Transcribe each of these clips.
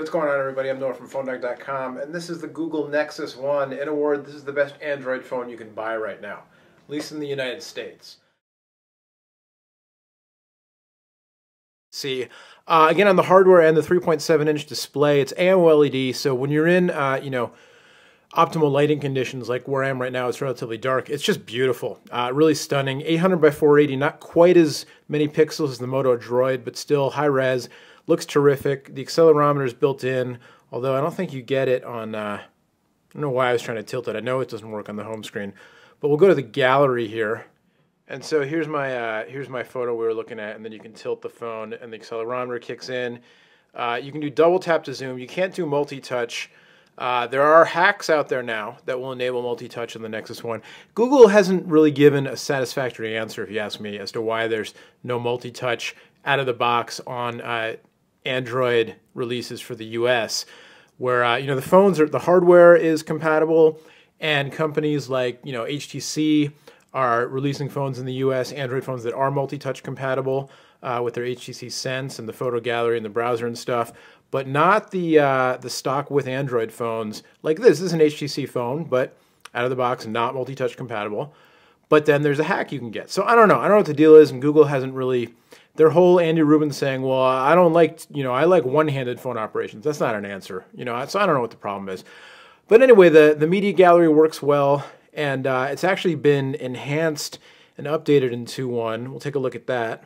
what's going on, everybody? I'm Noah from PhoneDoc.com, and this is the Google Nexus One. In a word, this is the best Android phone you can buy right now, at least in the United States. See, again, on the hardware end, the 3.7-inch display, it's AMOLED, so when you're in, optimal lighting conditions like where I am right now, it's relatively dark. It's just beautiful, really stunning. 800 by 480, not quite as many pixels as the Moto Droid, but still high res. Looks terrific. The accelerometer is built in, although I don't think you get it on, I don't know why I was trying to tilt it. I know it doesn't work on the home screen. But we'll go to the gallery here. And so here's my photo we were looking at, and then you can tilt the phone and the accelerometer kicks in. You can do double tap to zoom. You can't do multi-touch. There are hacks out there now that will enable multi-touch in the Nexus One. Google hasn't really given a satisfactory answer, if you ask me, as to why there's no multi-touch out of the box on Android releases for the US, where the hardware is compatible, and companies like HTC are releasing phones in the US, Android phones that are multi-touch compatible with their HTC Sense and the photo gallery and the browser and stuff, but not the stock with Android phones like this. This is an HTC phone, but out of the box, not multi-touch compatible. But then there's a hack you can get. So I don't know what the deal is, and Google hasn't really. Their whole Andy Rubin saying, well, I don't like, I like one-handed phone operations. That's not an answer, so I don't know what the problem is. But anyway, the media gallery works well, and it's actually been enhanced and updated in 2.1. We'll take a look at that.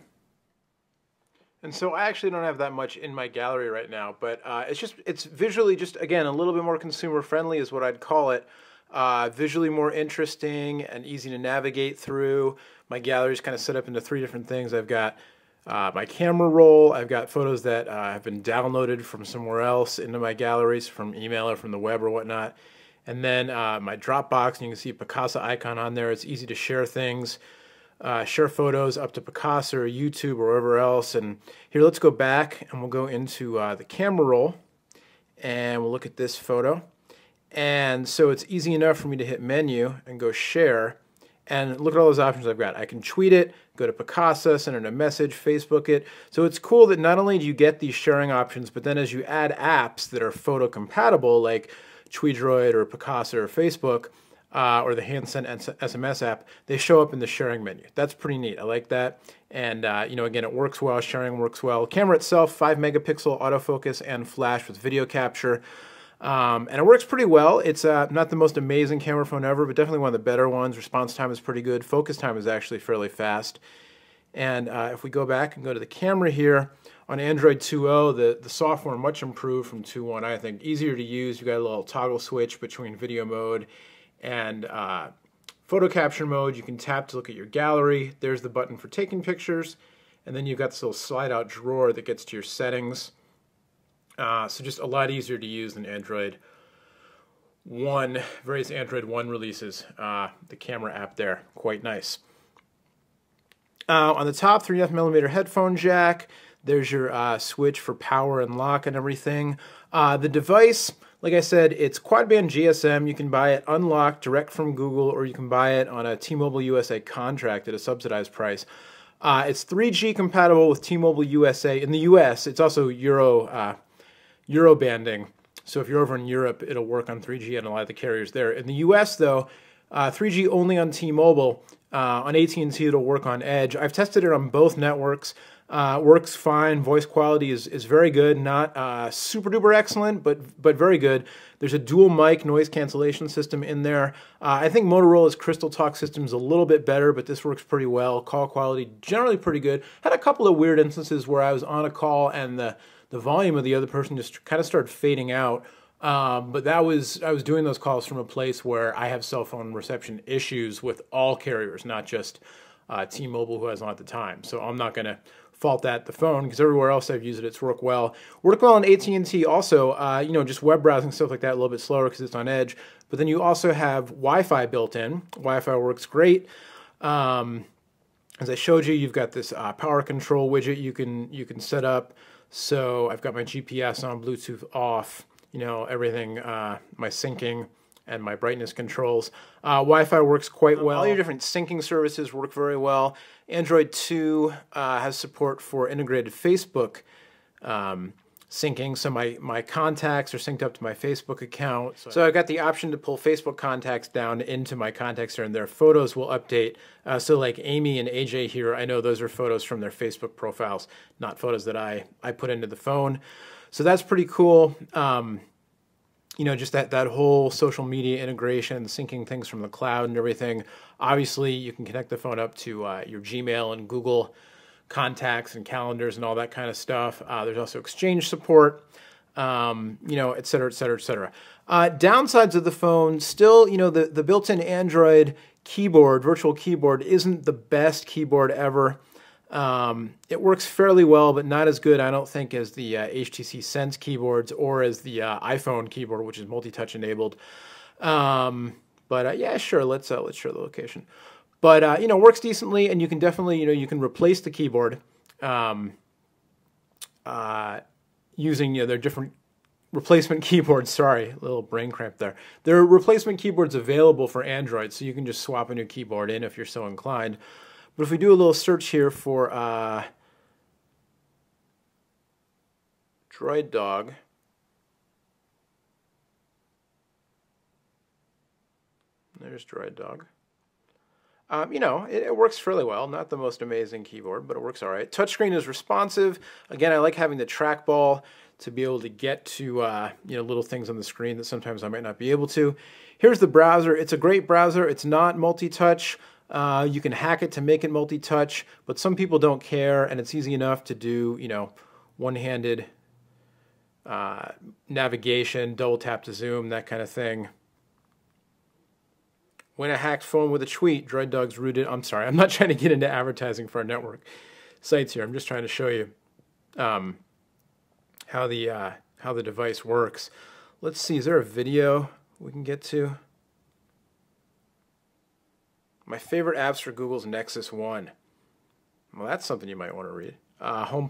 And so I actually don't have that much in my gallery right now, but it's visually just, again, a little bit more consumer-friendly is what I'd call it. Visually more interesting and easy to navigate through. My gallery is kind of set up into 3 different things. I've got my camera roll. I've got photos that have been downloaded from somewhere else into my galleries, from email or from the web or whatnot. And then my Dropbox, and you can see a Picasa icon on there. It's easy to share things, share photos up to Picasa or YouTube or wherever else. And here, let's go back and we'll go into the camera roll and we'll look at this photo. And so it's easy enough for me to hit menu and go share. And look at all those options I've got. I can tweet it, go to Picasa, send it a message, Facebook it. So it's cool that not only do you get these sharing options, but then as you add apps that are photo compatible, like TweetDroid or Picasa or Facebook, or the HandSend SMS app, they show up in the sharing menu. That's pretty neat. I like that. And again, it works well. Sharing works well. Camera itself, 5 megapixel autofocus and flash with video capture. And it works pretty well. It's not the most amazing camera phone ever, but definitely one of the better ones. Response time is pretty good. Focus time is actually fairly fast. And if we go back and go to the camera here, on Android 2.0, the software much improved from 2.1, I think. Easier to use. You've got a little toggle switch between video mode and photo capture mode. You can tap to look at your gallery. There's the button for taking pictures. And then you've got this little slide-out drawer that gets to your settings. So just a lot easier to use than Android 1, various Android 1 releases. The camera app there, quite nice. On the top, 3.5mm headphone jack. There's your switch for power and lock and everything. The device, like I said, it's quad-band GSM. You can buy it unlocked direct from Google, or you can buy it on a T-Mobile USA contract at a subsidized price. It's 3G compatible with T-Mobile USA. In the US, it's also Euro banding, so if you're over in Europe, it'll work on 3G and a lot of the carriers there. In the US, though, 3G only on T-Mobile. On AT&T, it'll work on Edge. I've tested it on both networks. Works fine. Voice quality is very good. Not super duper excellent, but very good. There's a dual mic noise cancellation system in there. I think Motorola's Crystal Talk system is a little bit better, but this works pretty well. Call quality generally pretty good. Had a couple of weird instances where I was on a call and the volume of the other person just kind of started fading out. But I was doing those calls from a place where I have cell phone reception issues with all carriers, not just T-Mobile, who has one at the time. So I'm not going to fault that the phone, because everywhere else I've used it, it's worked well. Worked well on AT&T also. Just web browsing, stuff like that, a little bit slower because it's on Edge. But then you also have Wi-Fi built in. Wi-Fi works great. As I showed you, you've got this power control widget you can set up. So I've got my GPS on, Bluetooth off, everything, my syncing and my brightness controls. Wi-Fi works quite well. All your different syncing services work very well. Android 2 has support for integrated Facebook syncing. So my contacts are synced up to my Facebook account. So I've got the option to pull Facebook contacts down into my contacts here, and their photos will update. So like Amy and AJ here, I know those are photos from their Facebook profiles, not photos that I put into the phone. So that's pretty cool. You know, just that whole social media integration, syncing things from the cloud and everything. Obviously, you can connect the phone up to your Gmail and Google contacts and calendars and all that kind of stuff. There's also Exchange support, you know, et cetera, et cetera, et cetera. Downsides of the phone, still, you know, the built-in Android keyboard, virtual keyboard, isn't the best keyboard ever. It works fairly well, but not as good, I don't think, as the HTC Sense keyboards or as the iPhone keyboard, which is multi-touch enabled. Yeah, sure, let's share the location. But, you know, works decently, and you can definitely, you know, you can replace the keyboard using, you know, their different replacement keyboards. Sorry, a little brain cramp there. There are replacement keyboards available for Android, so you can just swap a new keyboard in if you're so inclined. But if we do a little search here for Droid Dog, there's Droid Dog. You know, it works fairly well. Not the most amazing keyboard, but it works all right. Touchscreen is responsive. Again, I like having the trackball to be able to get to you know, little things on the screen that sometimes I might not be able to. Here's the browser. It's a great browser. It's not multi-touch. You can hack it to make it multi-touch, but some people don't care, and it's easy enough to do, you know, one-handed navigation, double tap to zoom, that kind of thing. When a hacked phone with a tweet, Droid Dog's rooted. I'm sorry, I'm not trying to get into advertising for our network sites here. I'm just trying to show you how the device works. Let's see, is there a video we can get to? My favorite apps for Google's Nexus One. Well, that's something you might want to read. Home++.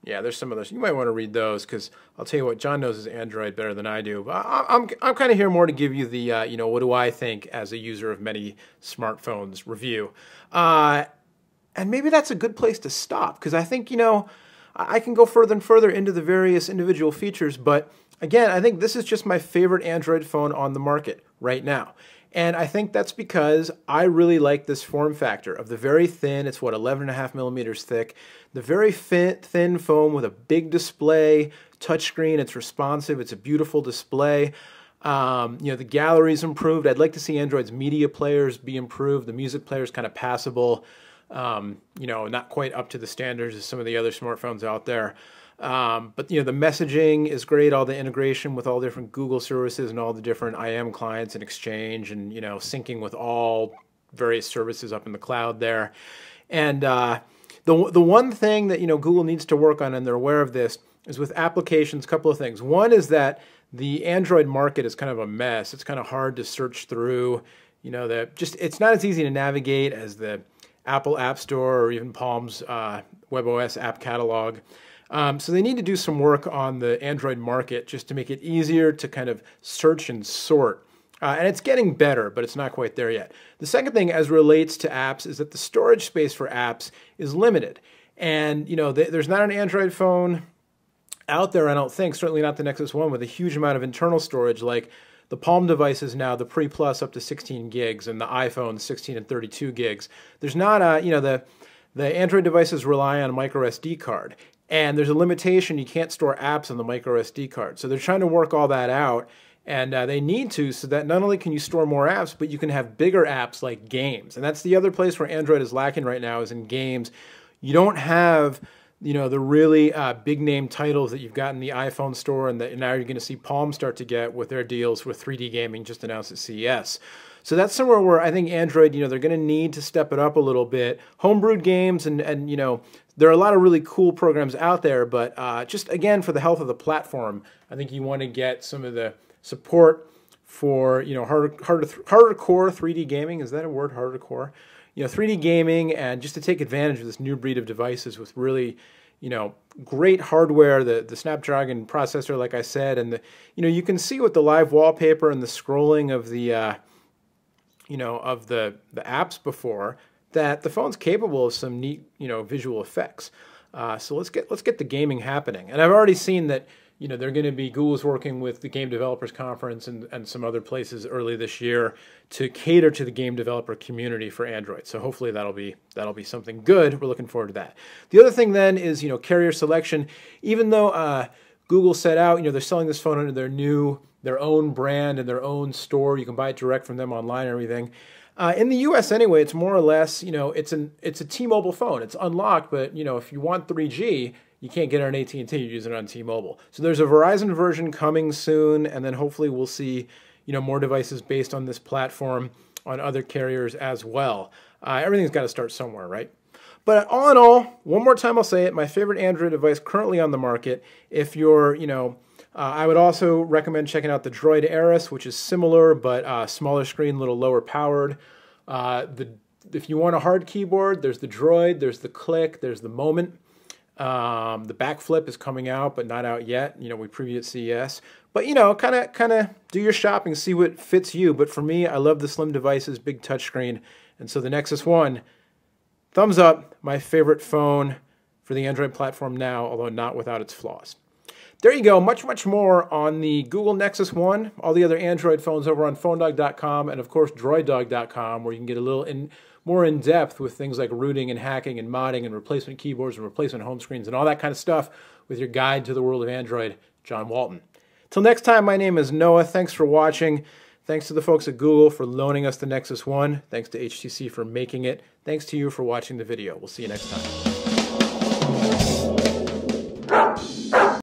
Yeah, there's some of those. You might want to read those, because I'll tell you what, John knows his Android better than I do. But I'm kind of here more to give you the, you know, what do I think as a user of many smartphones review. And maybe that's a good place to stop, because I think, you know, I can go further and further into the various individual features. But again, I think this is just my favorite Android phone on the market right now. And I think that's because I really like this form factor of the very thin, it's what, 11.5 millimeters thick, the very thin foam with a big display, touchscreen, it's responsive, it's a beautiful display. You know, the gallery's improved. I'd like to see Android's media players be improved. The music player's kind of passable, you know, not quite up to the standards of some of the other smartphones out there. But, you know, the messaging is great, all the integration with all the different Google services and all the different IM clients and Exchange and, you know, syncing with all various services up in the cloud there. And the one thing that, you know, Google needs to work on, and they're aware of this, is with applications, a couple of things. One is that the Android market is kind of a mess. It's kind of hard to search through, you know, it's not as easy to navigate as the Apple App Store or even Palm's WebOS app catalog. So they need to do some work on the Android market just to make it easier to kind of search and sort. And it's getting better, but it's not quite there yet. The second thing as relates to apps is that the storage space for apps is limited. And, you know, there's not an Android phone out there, I don't think, certainly not the Nexus One, with a huge amount of internal storage like the Palm devices now, the Pre Plus up to 16 gigs, and the iPhone 16 and 32 gigs. There's not a, you know, the Android devices rely on a micro SD card. And there's a limitation, you can't store apps on the micro SD card. So they're trying to work all that out, and they need to, so that not only can you store more apps, but you can have bigger apps like games. And that's the other place where Android is lacking right now, is in games. You don't have, you know, the really big name titles that you've got in the iPhone store, and that now you're going to see Palm start to get with their deals with 3D gaming just announced at CES. So that's somewhere where I think Android, you know, they're going to need to step it up a little bit. Homebrewed games and you know, there are a lot of really cool programs out there, but just again, for the health of the platform, I think you want to get some of the support for, you know, harder core 3D gaming. Is that a word, harder core? You know, 3D gaming, and just to take advantage of this new breed of devices with really, you know, great hardware, the Snapdragon processor, like I said, and you know, you can see with the live wallpaper and the scrolling of the, you know, of the apps before, that the phone's capable of some neat, you know, visual effects. So let's get the gaming happening. And I've already seen that, you know, they're going to be, Google's working with the Game Developers Conference and some other places early this year to cater to the game developer community for Android. So hopefully that'll be something good. We're looking forward to that. The other thing then is, you know, carrier selection. Even though Google set out, you know, they're selling this phone under their own brand and their own store. You can buy it direct from them online and everything. In the U.S. anyway, it's more or less, you know, it's a T-Mobile phone. It's unlocked, but, you know, if you want 3G, you can't get it on AT&T. You use it on T-Mobile. So there's a Verizon version coming soon, and then hopefully we'll see, you know, more devices based on this platform on other carriers as well. Everything's got to start somewhere, right? But all in all, one more time I'll say it, my favorite Android device currently on the market. If you're, you know, I would also recommend checking out the Droid Aris, which is similar but smaller screen, a little lower powered. If you want a hard keyboard, there's the Droid, there's the Click, there's the Moment. The backflip is coming out, but not out yet. You know, we previewed at CES. But, you know, kind of do your shopping, see what fits you. But for me, I love the slim devices, big touchscreen. And so the Nexus One, thumbs up, my favorite phone for the Android platform now, although not without its flaws. There you go, much, much more on the Google Nexus One, all the other Android phones over on PhoneDog.com, and of course DroidDog.com, where you can get a little more in depth with things like rooting and hacking and modding and replacement keyboards and replacement home screens and all that kind of stuff with your guide to the world of Android, John Walton. Till next time, my name is Noah. Thanks for watching. Thanks to the folks at Google for loaning us the Nexus One. Thanks to HTC for making it. Thanks to you for watching the video. We'll see you next time.